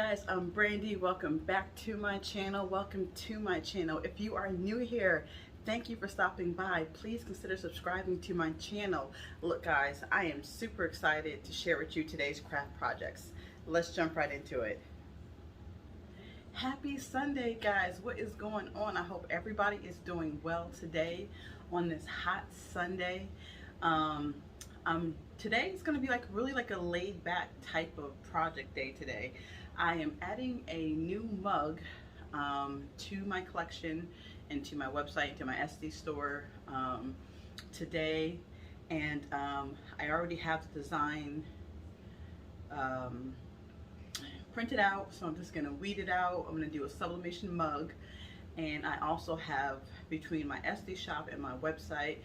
guys, I'm Brandy. Welcome back to my channel. Welcome to my channel. If you are new here, thank you for stopping by. Please consider subscribing to my channel. Look guys, I am super excited to share with you today's craft projects. Let's jump right into it. Happy Sunday guys. What is going on? I hope everybody is doing well today on this hot Sunday. Today is going to be really like a laid back type of project day today. I am adding a new mug to my collection and to my website, to my Etsy store today, and I already have the design printed out, so I'm just going to weed it out. I'm going to do a sublimation mug, and I also have, between my Etsy shop and my website,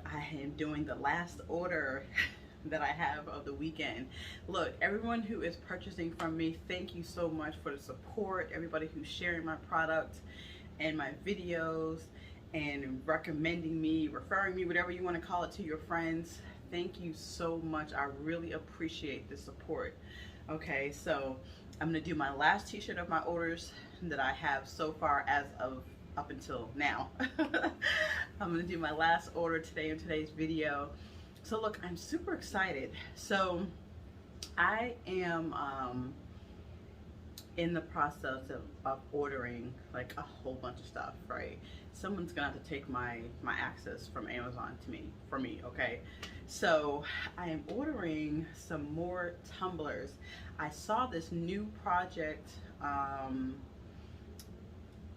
I am doing the last order that I have of the weekend. Look, everyone who is purchasing from me, thank you so much for the support. Everybody who's sharing my product and my videos and recommending me, referring me, whatever you want to call it, to your friends. Thank you so much. I really appreciate the support. Okay, so I'm going to do my last t-shirt of my orders that I have so far as of up until now. I'm going to do my last order today in today's video. So look, I'm super excited. So I am in the process of ordering like a whole bunch of stuff, right? Someone's gonna have to take my access from Amazon for me, okay? So I am ordering some more tumblers. I saw this new project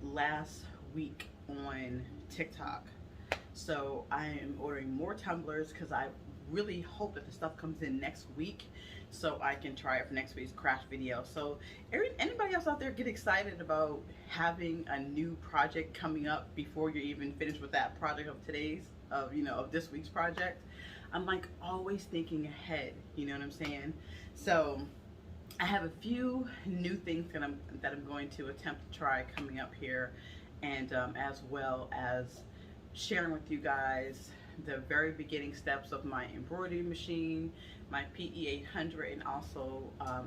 last week on TikTok. So I am ordering more tumblers because I really hope that the stuff comes in next week so I can try it for next week's craft video. So anybody else out there get excited about having a new project coming up before you're even finished with that project of of this week's project? I'm like always thinking ahead, you know what I'm saying? So I have a few new things that I'm going to attempt to try coming up here, and as well as sharing with you guys the very beginning steps of my embroidery machine, my PE800, and also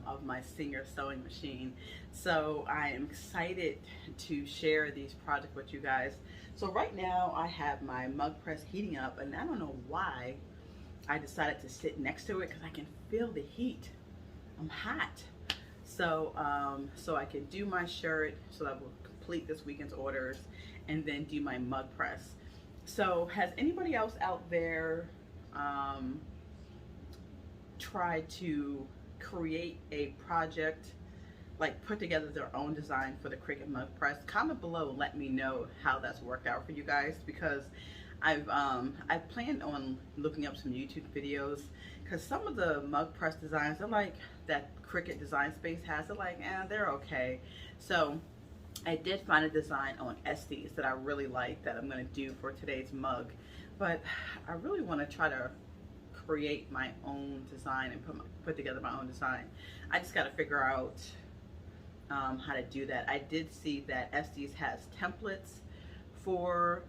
of my Singer sewing machine. So I am excited to share these projects with you guys. So right now I have my mug press heating up, and I don't know why I decided to sit next to it because I can feel the heat. I'm hot. So so I can do my shirt, so that will complete this weekend's orders, and then do my mug press. So has anybody else out there tried to create a project, like put together their own design for the Cricut mug press? Comment below, let me know how that's worked out for you guys, because I've planned on looking up some YouTube videos, because some of the mug press designs are like that Cricut Design Space has, they're like, they're okay. So I did find a design on Etsy that I really like that I'm going to do for today's mug, but I really want to try to create my own design and put together my own design. I just got to figure out how to do that. I did see that Etsy has templates for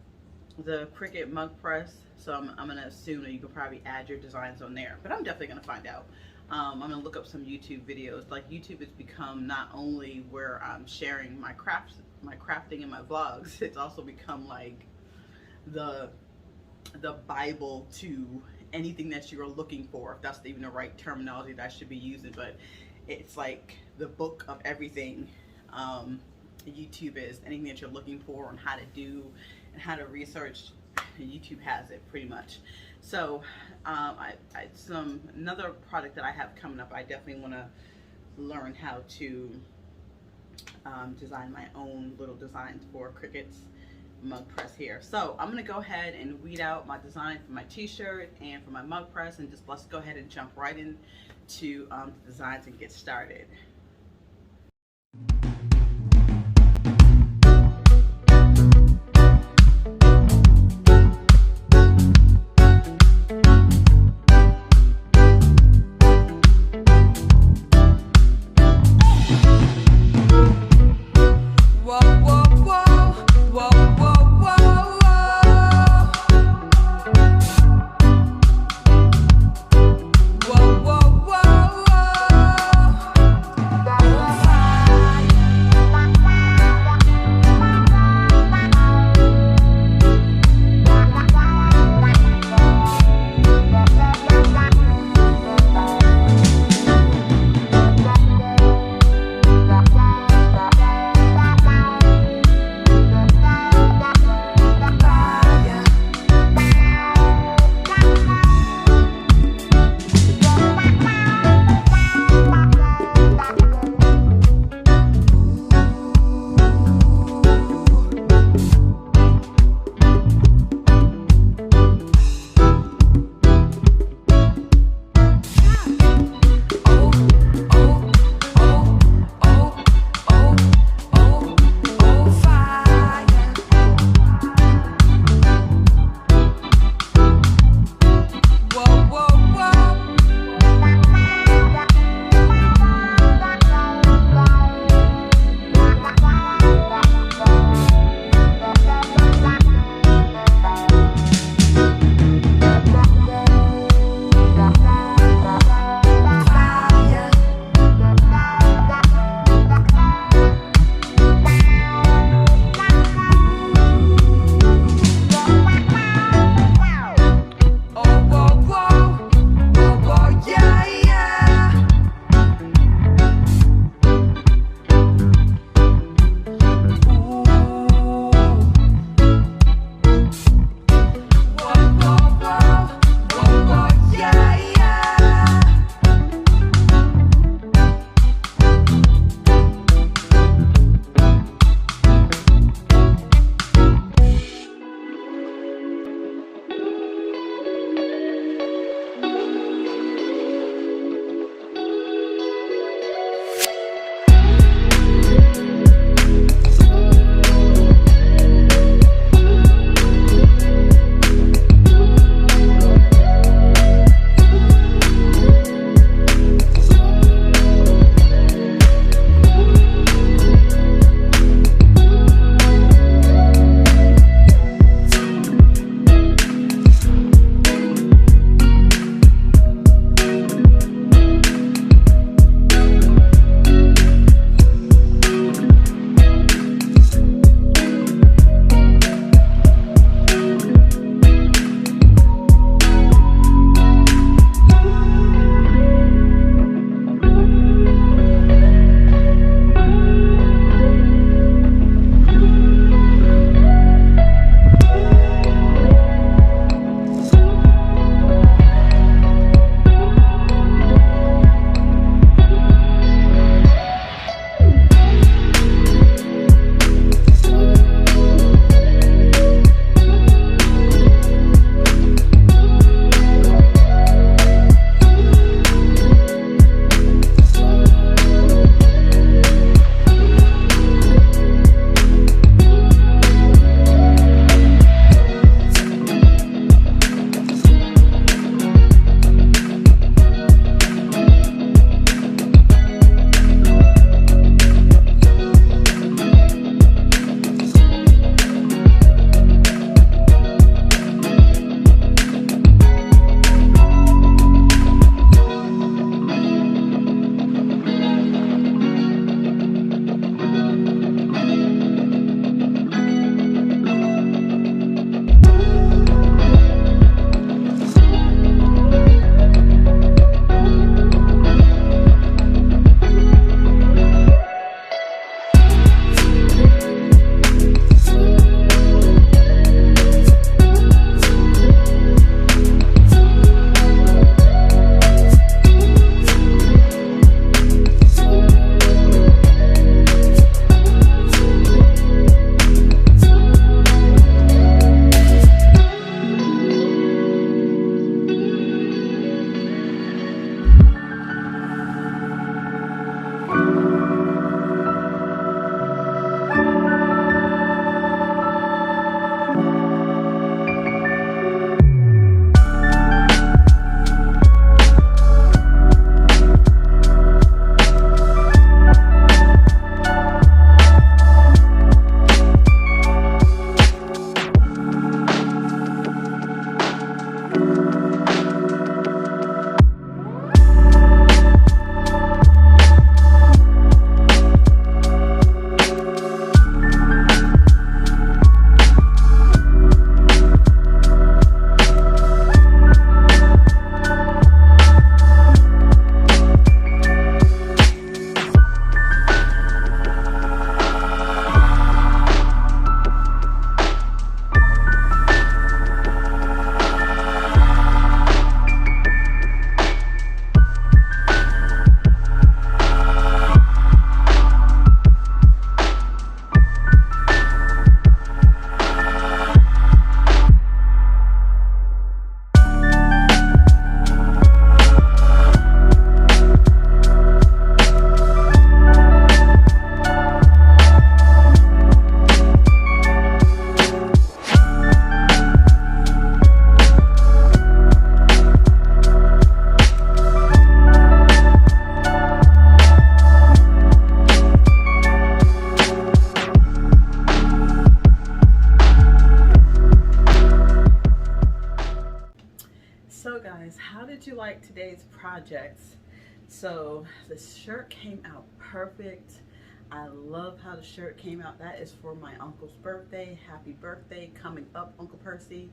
the Cricut mug press, so I'm going to assume that you can probably add your designs on there, but I'm definitely going to find out. I'm going to look up some YouTube videos. Like, YouTube has become not only where I'm sharing my crafting and my vlogs, it's also become like the Bible to anything that you're looking for, if that's even the right terminology that I should be using, but it's like the book of everything. YouTube is anything that you're looking for on how to do and how to research. YouTube has it pretty much. So another product that I have coming up, I definitely want to learn how to design my own little designs for Cricut's mug press here. So I'm going to go ahead and weed out my design for my t-shirt and for my mug press, and just let's go ahead and jump right into the designs and get started. like today's projects? So the shirt came out perfect. I love how the shirt came out. That is for my uncle's birthday. Happy birthday coming up, Uncle Percy.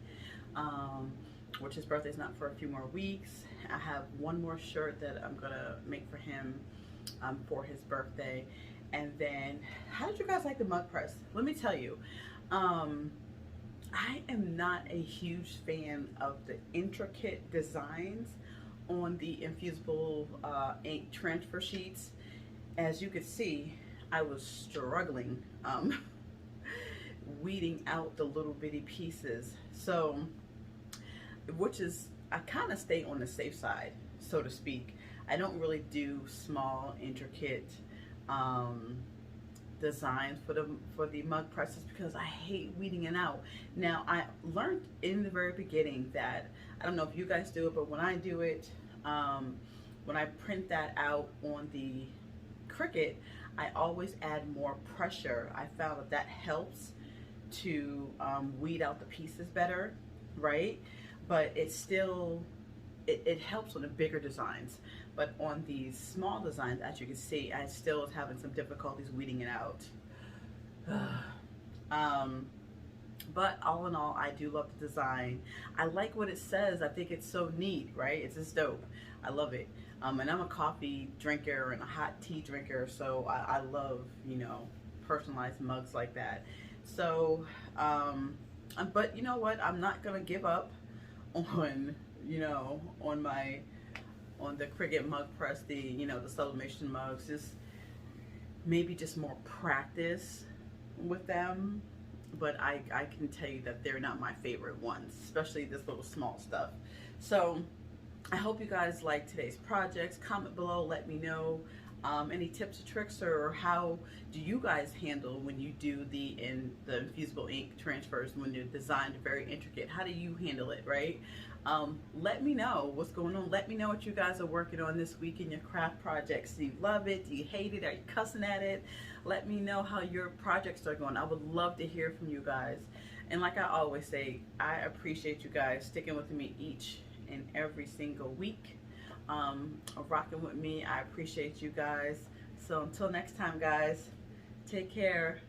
Which his birthday's not for a few more weeks. I have one more shirt that I'm gonna make for him for his birthday. And then, how did you guys like the mug press? Let me tell you, I am not a huge fan of the intricate designs on the infusible ink transfer sheets. As you can see, I was struggling weeding out the little bitty pieces. So, which is, I kind of stay on the safe side, so to speak. I don't really do small, intricate designs for the mug presses because I hate weeding it out. Now, I learned in the very beginning that, I don't know if you guys do it, but when I do it, when I print that out on the Cricut, I always add more pressure. I found that that helps to weed out the pieces better, right? But it's still, it helps on the bigger designs. But on these small designs, as you can see, I still was having some difficulties weeding it out. But all in all, I do love the design. I like what it says. I think it's so neat, right? It's just dope. I love it. And I'm a coffee drinker and a hot tea drinker, so I love, you know, personalized mugs like that. So, but you know what? I'm not gonna give up on, you know, on the Cricut mug press, the, you know, the Sublimation mugs. Just maybe just more practice with them. But I can tell you that they're not my favorite ones, especially this little small stuff. So I hope you guys like today's projects. Comment below, let me know any tips or tricks, or how do you guys handle when you do the infusible ink transfers, when you're designed very intricate. How do you handle it, right? Let me know what's going on. Let me know what you guys are working on this week in your craft projects. Do you love it? Do you hate it? Are you cussing at it? Let me know how your projects are going. I would love to hear from you guys. And like I always say, I appreciate you guys sticking with me each and every single week, rocking with me. I appreciate you guys. So until next time, guys, take care.